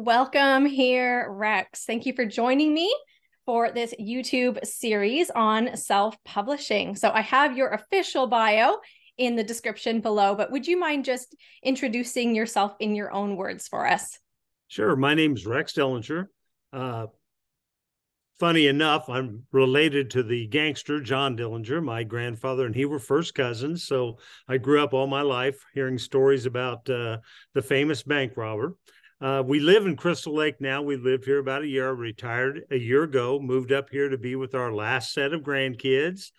Welcome here, Rex. Thank you for joining me for this YouTube series on self-publishing. So I have your official bio in the description below, but would you mind just introducing yourself in your own words for us? Sure. My name's Rex Dillinger. Uh, Funny enough, I'm related to the gangster John Dillinger. My grandfather and he were first cousins. So I grew up all my life hearing stories about the famous bank robber. We live in Crystal Lake now. We lived here about a year, retired a year ago, moved up here to be with our last set of grandkids,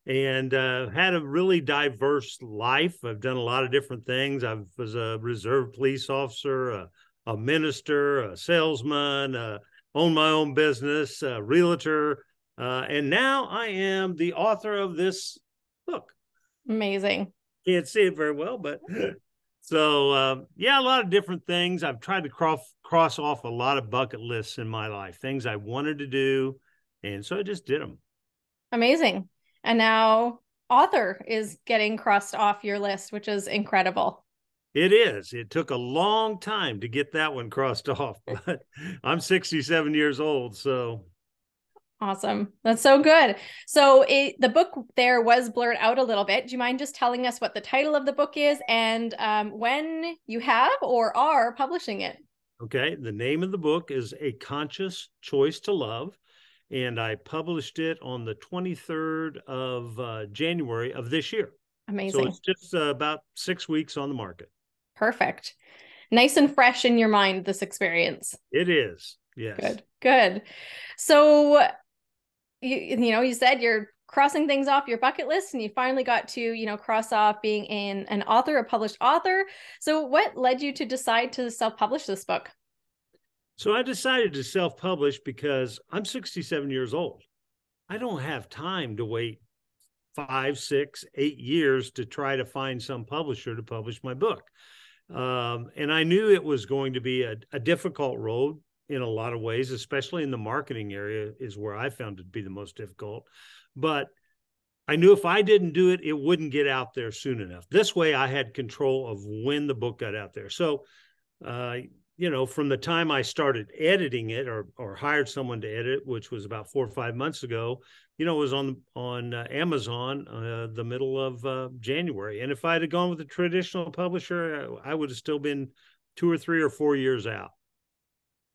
and had a really diverse life. I've done a lot of different things. I was a reserve police officer, a minister, a salesman, own my own business, a realtor, and now I am the author of this book. Amazing. Can't see it very well, but so yeah, a lot of different things. I've tried to cross off a lot of bucket lists in my life, things I wanted to do, and so I just did them. Amazing. And now author is getting crossed off your list, which is incredible. It is. It took a long time to get that one crossed off, but I'm 67 years old, so Awesome. That's so good. So the book there was blurred out a little bit. Do you mind just telling us what the title of the book is and when you have or are publishing it? okay. The name of the book is A Conscious Choice to Love, and I published it on the 23rd of January of this year. So Amazing. it's just about 6 weeks on the market. Perfect. Nice and fresh in your mind, this experience. It is. Yes. Good. Good. So you said you're crossing things off your bucket list and you finally got to, cross off being an author, a published author. So what led you to decide to self-publish this book? So I decided to self-publish because I'm 67 years old. I don't have time to wait 5, 6, 8 years to try to find some publisher to publish my book. And I knew it was going to be a difficult road in a lot of ways, especially in the marketing area is where I found it to be the most difficult. But I knew if I didn't do it, it wouldn't get out there soon enough. This way I had control of when the book got out there. So, from the time I started editing it or hired someone to edit, which was about 4 or 5 months ago, it was on Amazon the middle of January. And if I had gone with a traditional publisher, I would have still been 2 or 3 or 4 years out.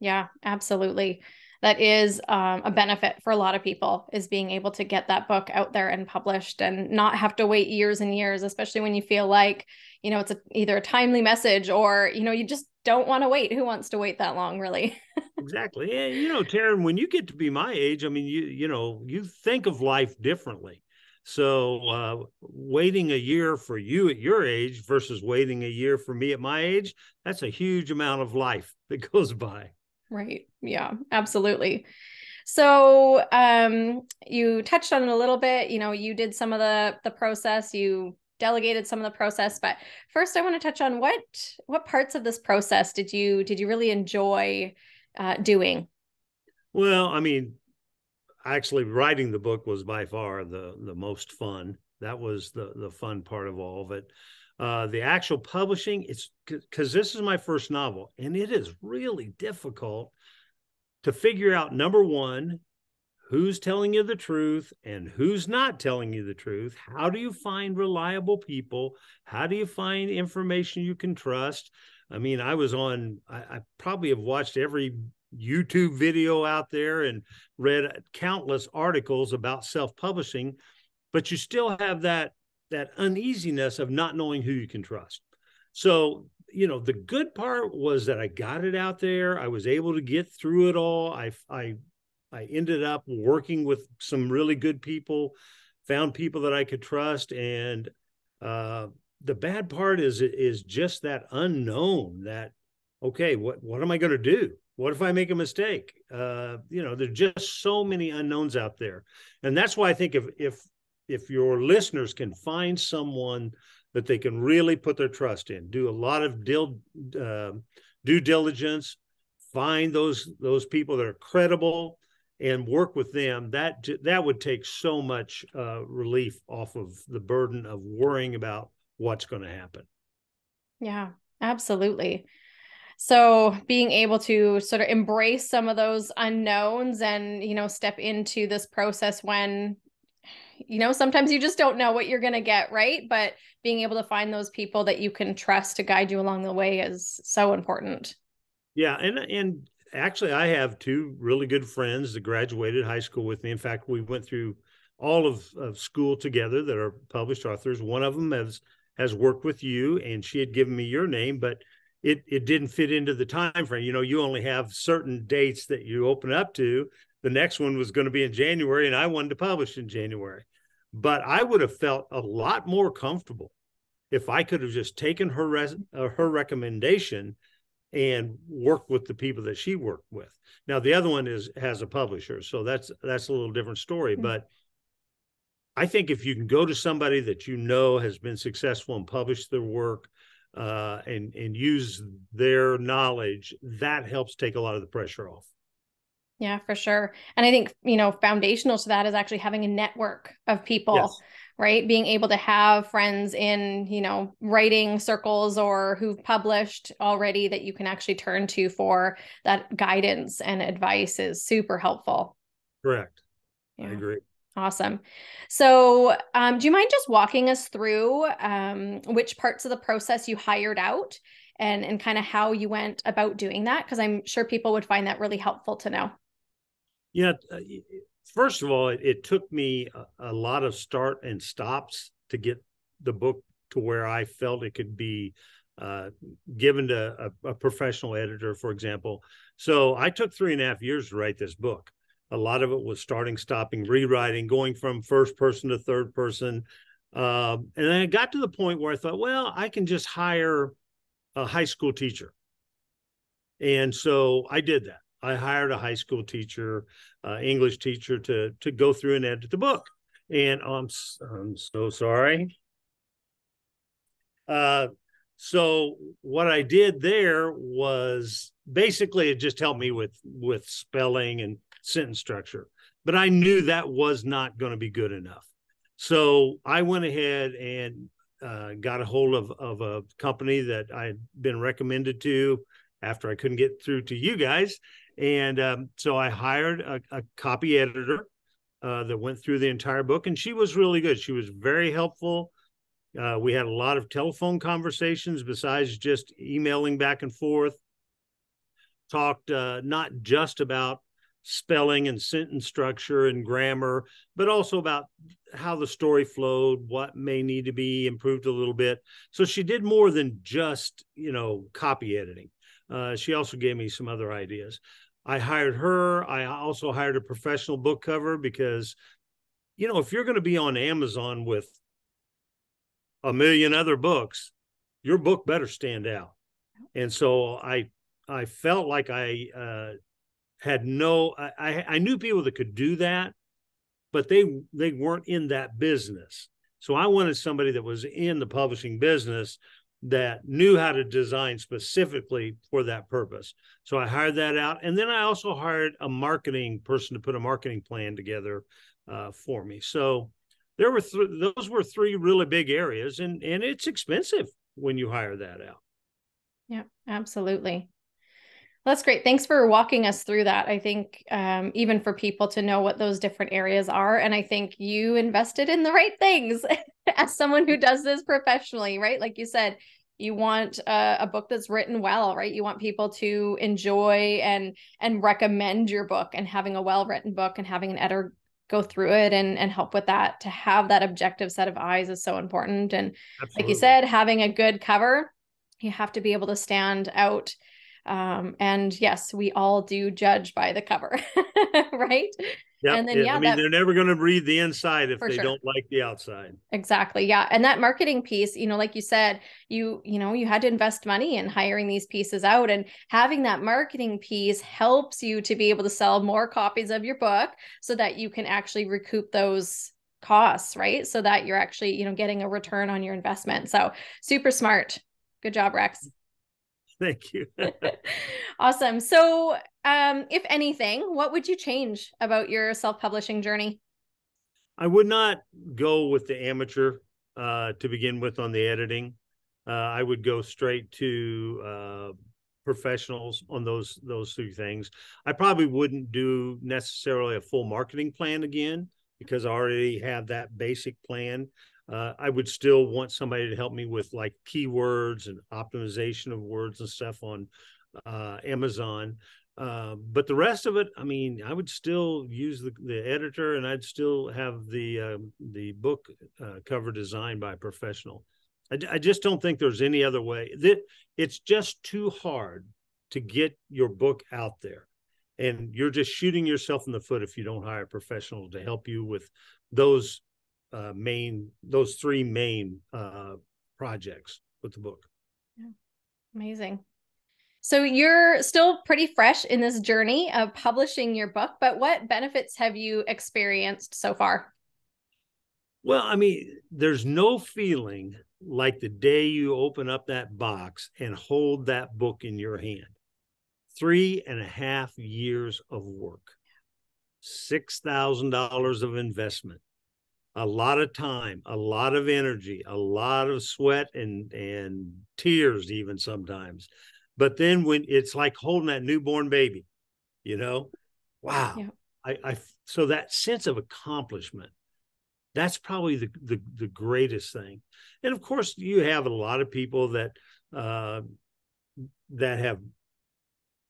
Yeah, absolutely. That is a benefit for a lot of people is being able to get that book out there and published and not have to wait years and years, especially when you feel like, it's either a timely message or, you just don't want to wait. Who wants to wait that long, really? Exactly. And, Taryn, when you get to be my age, I mean, you think of life differently. So waiting a year for you at your age versus waiting a year for me at my age, that's a huge amount of life that goes by. Right. Yeah, absolutely. So you touched on it a little bit, you did some of the process, you delegated some of the process, but first I want to touch on what parts of this process did you really enjoy doing? Well, I mean, actually writing the book was by far the most fun. That was the fun part of all of it. The actual publishing, it's because this is my first novel, and it is really difficult to figure out, number one, who's telling you the truth and who's not telling you the truth. How do you find reliable people? How do you find information you can trust? I mean, I probably have watched every YouTube video out there and read countless articles about self-publishing, but you still have that uneasiness of not knowing who you can trust. So, the good part was that I got it out there. I was able to get through it all. I ended up working with some really good people, found people that I could trust. And the bad part is just that unknown that, okay, what am I going to do? What if I make a mistake? There's just so many unknowns out there. And that's why I think if your listeners can find someone that they can really put their trust in, do a lot of due diligence, find those people that are credible and work with them, that would take so much relief off of the burden of worrying about what's going to happen. Yeah, absolutely. So being able to sort of embrace some of those unknowns and, step into this process when, sometimes you just don't know what you're going to get, right? But being able to find those people that you can trust to guide you along the way is so important. Yeah, and actually, I have two really good friends that graduated high school with me. In fact, we went through all of school together that are published authors. One of them has worked with you, and she had given me your name, but it didn't fit into the time frame. You only have certain dates that you open up to. The next one was going to be in January, and I wanted to publish in January. But I would have felt a lot more comfortable if I could have just taken her recommendation and work with the people that she worked with. Now the other one has a publisher, so that's a little different story. But I think if you can go to somebody that has been successful and published their work, and use their knowledge, that helps take a lot of the pressure off. Yeah, for sure. And I think, foundational to that is actually having a network of people, Yes. right? Being able to have friends in, writing circles or who've published already that you can actually turn to for that guidance and advice is super helpful. Correct. Yeah. I agree. Awesome. So, do you mind just walking us through which parts of the process you hired out and kind of how you went about doing that? Because I'm sure people would find that really helpful to know. Yeah. First of all, it took me a lot of start and stops to get the book to where I felt it could be given to a professional editor, for example. So I took 3.5 years to write this book. A lot of it was starting, stopping, rewriting, going from first person to third person. And then I got to the point where I thought, well, I can just hire a high school teacher. And so I did that. I hired a high school teacher, English teacher, to go through and edit the book. And I'm so sorry. So what I did there was basically it just helped me with spelling and sentence structure, but I knew that was not going to be good enough. So I went ahead and got a hold of a company that I had been recommended to after I couldn't get through to you guys. And so I hired a copy editor that went through the entire book, and she was really good. She was very helpful. We had a lot of telephone conversations besides just emailing back and forth. Talked not just about spelling and sentence structure and grammar, but also about how the story flowed, what may need to be improved a little bit. So she did more than just, copy editing. She also gave me some other ideas. I hired her. I also hired a professional book cover because, if you're going to be on Amazon with a million other books, your book better stand out. And so I felt like I knew people that could do that, but they weren't in that business. So I wanted somebody that was in the publishing business that knew how to design specifically for that purpose. So I hired that out. And then I also hired a marketing person to put a marketing plan together for me. So there were those were three really big areas, and it's expensive when you hire that out. Yeah, absolutely. Well, that's great. Thanks for walking us through that. I think even for people to know what those different areas are, and I think you invested in the right things as someone who does this professionally, right? Like you said, you want a book that's written well, right? You want people to enjoy and recommend your book, and having a well-written book and having an editor go through it and help with that, to have that objective set of eyes is so important. And Absolutely. like you said, having a good cover, you have to be able to stand out. And yes, we all do judge by the cover, right? Yeah. And then, yeah, they're never going to read the inside if they sure. don't like the outside. Exactly. Yeah. And that marketing piece, like you said, you had to invest money in hiring these pieces out, and having that marketing piece helps you to be able to sell more copies of your book so that you can actually recoup those costs, right? So that you're actually, getting a return on your investment. So super smart. Good job, Rex. Thank you. Awesome. So, if anything, what would you change about your self-publishing journey? I would not go with the amateur to begin with on the editing. I would go straight to professionals on those three things. I probably wouldn't do necessarily a full marketing plan again because I already have that basic plan. I would still want somebody to help me with like keywords and optimization of words and stuff on Amazon. But the rest of it, I mean, I would still use the editor, and I'd still have the book cover designed by a professional. I just don't think there's any other way. It's just too hard to get your book out there, and you're just shooting yourself in the foot if you don't hire a professional to help you with those three main projects with the book. Yeah. Amazing. So you're still pretty fresh in this journey of publishing your book, but what benefits have you experienced so far? Well, I mean, there's no feeling like the day you open up that box and hold that book in your hand. 3.5 years of work, $6,000 of investment, a lot of time, a lot of energy, a lot of sweat and tears even sometimes. But then when it's like holding that newborn baby, wow. Yeah. So that sense of accomplishment, that's probably the greatest thing. And of course, you have a lot of people that have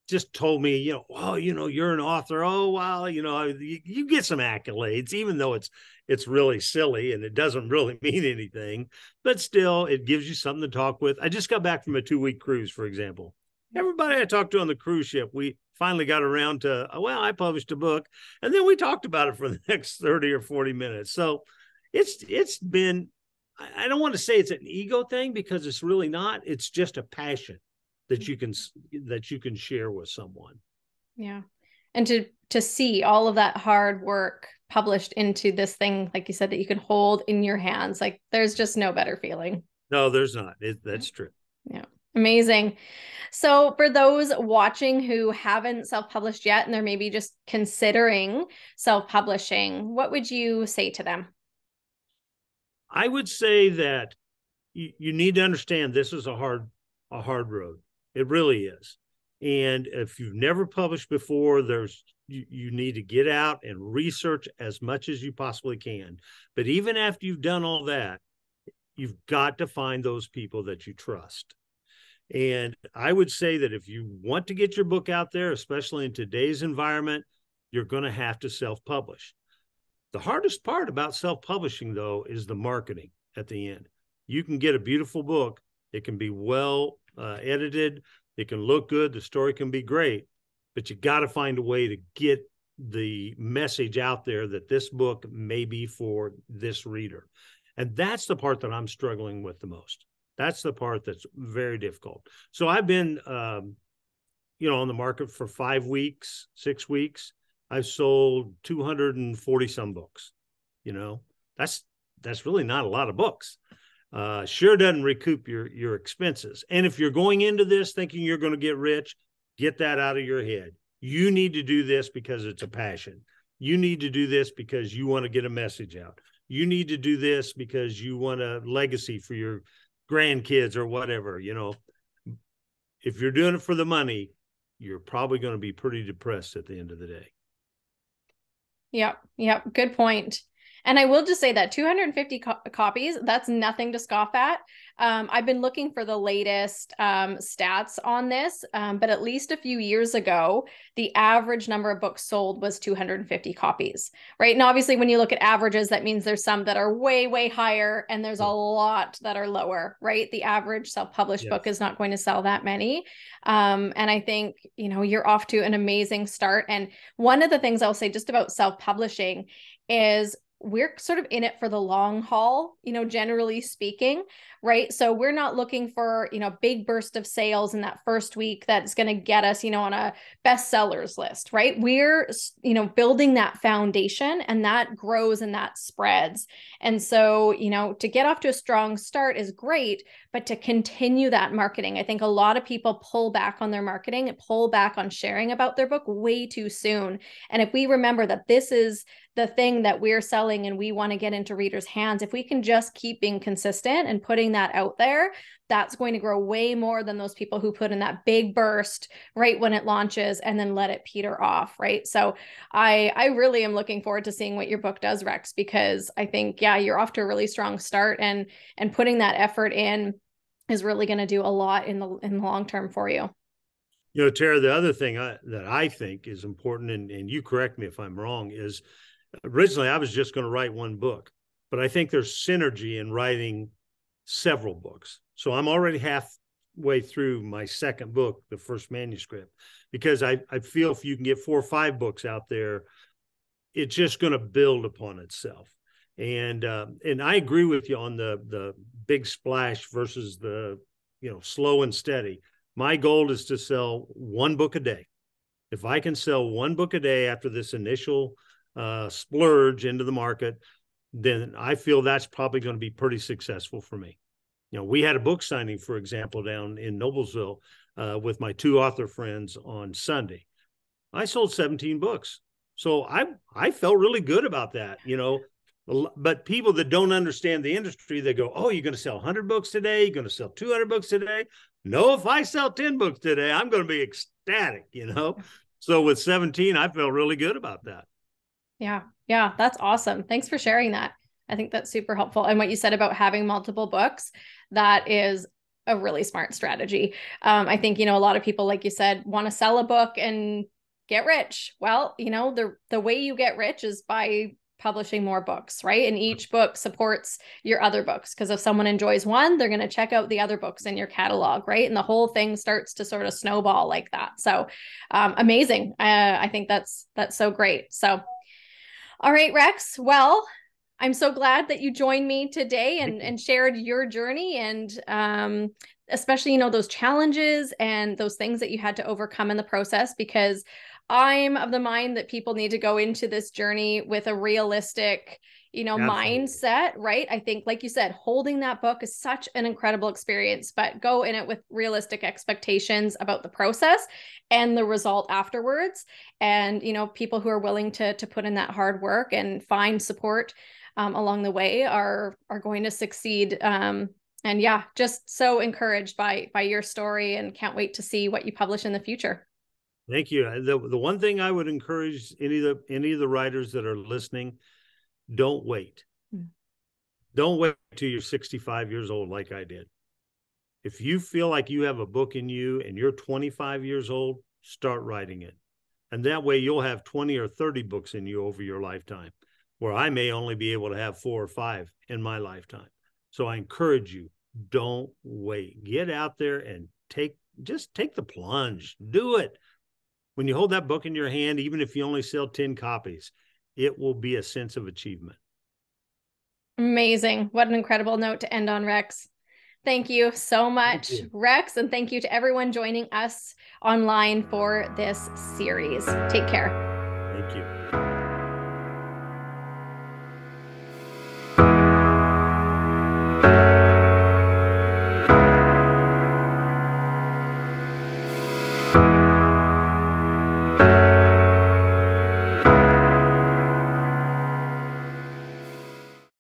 just told me, you're an author. Oh, wow. You get some accolades, even though it's really silly and it doesn't really mean anything, but still it gives you something to talk with. I just got back from a 2-week cruise, for example. Everybody I talked to on the cruise ship, we finally got around to, I published a book, and then we talked about it for the next 30 or 40 minutes. So it's been, I don't want to say it's an ego thing because it's really not. It's just a passion that you can share with someone. Yeah. And to see all of that hard work published into this thing, like you said, that you can hold in your hands, like there's just no better feeling. No, there's not. That's true. Yeah. Amazing. So for those watching who haven't self-published yet, and they're maybe just considering self-publishing, what would you say to them? I would say that you need to understand this is a hard road. It really is. And if you've never published before, you need to get out and research as much as you possibly can. But even after you've done all that, you've got to find those people that you trust. And I would say that if you want to get your book out there, especially in today's environment, you're going to have to self-publish. The hardest part about self-publishing, though, is the marketing at the end. You can get a beautiful book. It can be well edited. It can look good. The story can be great, but you got to find a way to get the message out there that this book may be for this reader. And that's the part that I'm struggling with the most. That's the part that's very difficult. So I've been, on the market for 5 weeks, 6 weeks. I've sold 240 some books. That's really not a lot of books. Sure doesn't recoup your expenses. And if you're going into this thinking you're going to get rich, get that out of your head. You need to do this because it's a passion. You need to do this because you want to get a message out. You need to do this because you want a legacy for your grandkids or whatever. If you're doing it for the money, you're probably going to be pretty depressed at the end of the day. Yep. Good point. And I will just say that 250 copies, that's nothing to scoff at. I've been looking for the latest stats on this, but at least a few years ago, the average number of books sold was 250 copies, right? And obviously, when you look at averages, that means there's some that are way, way higher, and there's a lot that are lower, right? The average self-published book is not going to sell that many. And I think, you're off to an amazing start. And one of the things I'll say just about self-publishing is we're sort of in it for the long haul, generally speaking, right? So we're not looking for, big burst of sales in that first week that's going to get us, on a bestsellers list, right? We're, building that foundation, and that grows and that spreads. And so, to get off to a strong start is great, but to continue that marketing, I think a lot of people pull back on their marketing and pull back on sharing about their book way too soon. And if we remember that this is the thing that we're selling and we want to get into readers' hands, if we can just keep being consistent and putting that out there, that's going to grow way more than those people who put in that big burst right when it launches and then let it peter off, right? So I really am looking forward to seeing what your book does, Rex, because I think, yeah, you're off to a really strong start, and putting that effort in is really going to do a lot in the long term for you. You know, Tara, the other thing that I think is important, and you correct me if I'm wrong, is originally I was just going to write one book, but I think there's synergy in writing several books. So I'm already halfway through my second book, the first manuscript, because I feel if you can get 4 or 5 books out there, it's just going to build upon itself. And I agree with you on the big splash versus the, you know, slow and steady. My goal is to sell 1 book a day. If I can sell 1 book a day after this initial splurge into the market, then I feel that's probably going to be pretty successful for me. You know, we had a book signing, for example, down in Noblesville with my 2 author friends on Sunday. I sold 17 books. So I felt really good about that, you know. But people that don't understand the industry, they go, oh, you're going to sell 100 books today? You're going to sell 200 books today? No, if I sell 10 books today, I'm going to be ecstatic, you know? So with 17, I felt really good about that. Yeah. Yeah. That's awesome. Thanks for sharing that. I think that's super helpful. And what you said about having multiple books, that is a really smart strategy. I think, you know, a lot of people, like you said, want to sell a book and get rich. Well, you know, the way you get rich is by publishing more books, right? And each book supports your other books, because if someone enjoys one, they're going to check out the other books in your catalog, right? And the whole thing starts to sort of snowball like that. So amazing. I think that's so great. So, all right, Rex. Well, I'm so glad that you joined me today and shared your journey, and especially, you know, those challenges and those things that you had to overcome in the process, because I'm of the mind that people need to go into this journey with a realistic, you know, Absolutely. mindset, right? I think, like you said, holding that book is such an incredible experience, but go in it with realistic expectations about the process and the result afterwards. And, you know, people who are willing to put in that hard work and find support along the way are going to succeed. And yeah, just so encouraged by your story, and can't wait to see what you publish in the future. Thank you. The one thing I would encourage any of the writers that are listening, don't wait. Mm. Don't wait till you're 65 years old like I did. If you feel like you have a book in you and you're 25 years old, start writing it. And that way you'll have 20 or 30 books in you over your lifetime, where I may only be able to have 4 or 5 in my lifetime. So I encourage you, don't wait. Get out there and just take the plunge. Do it. When you hold that book in your hand, even if you only sell 10 copies, it will be a sense of achievement. Amazing. What an incredible note to end on, Rex. Thank you so much, Rex. And thank you to everyone joining us online for this series. Take care. Thank you.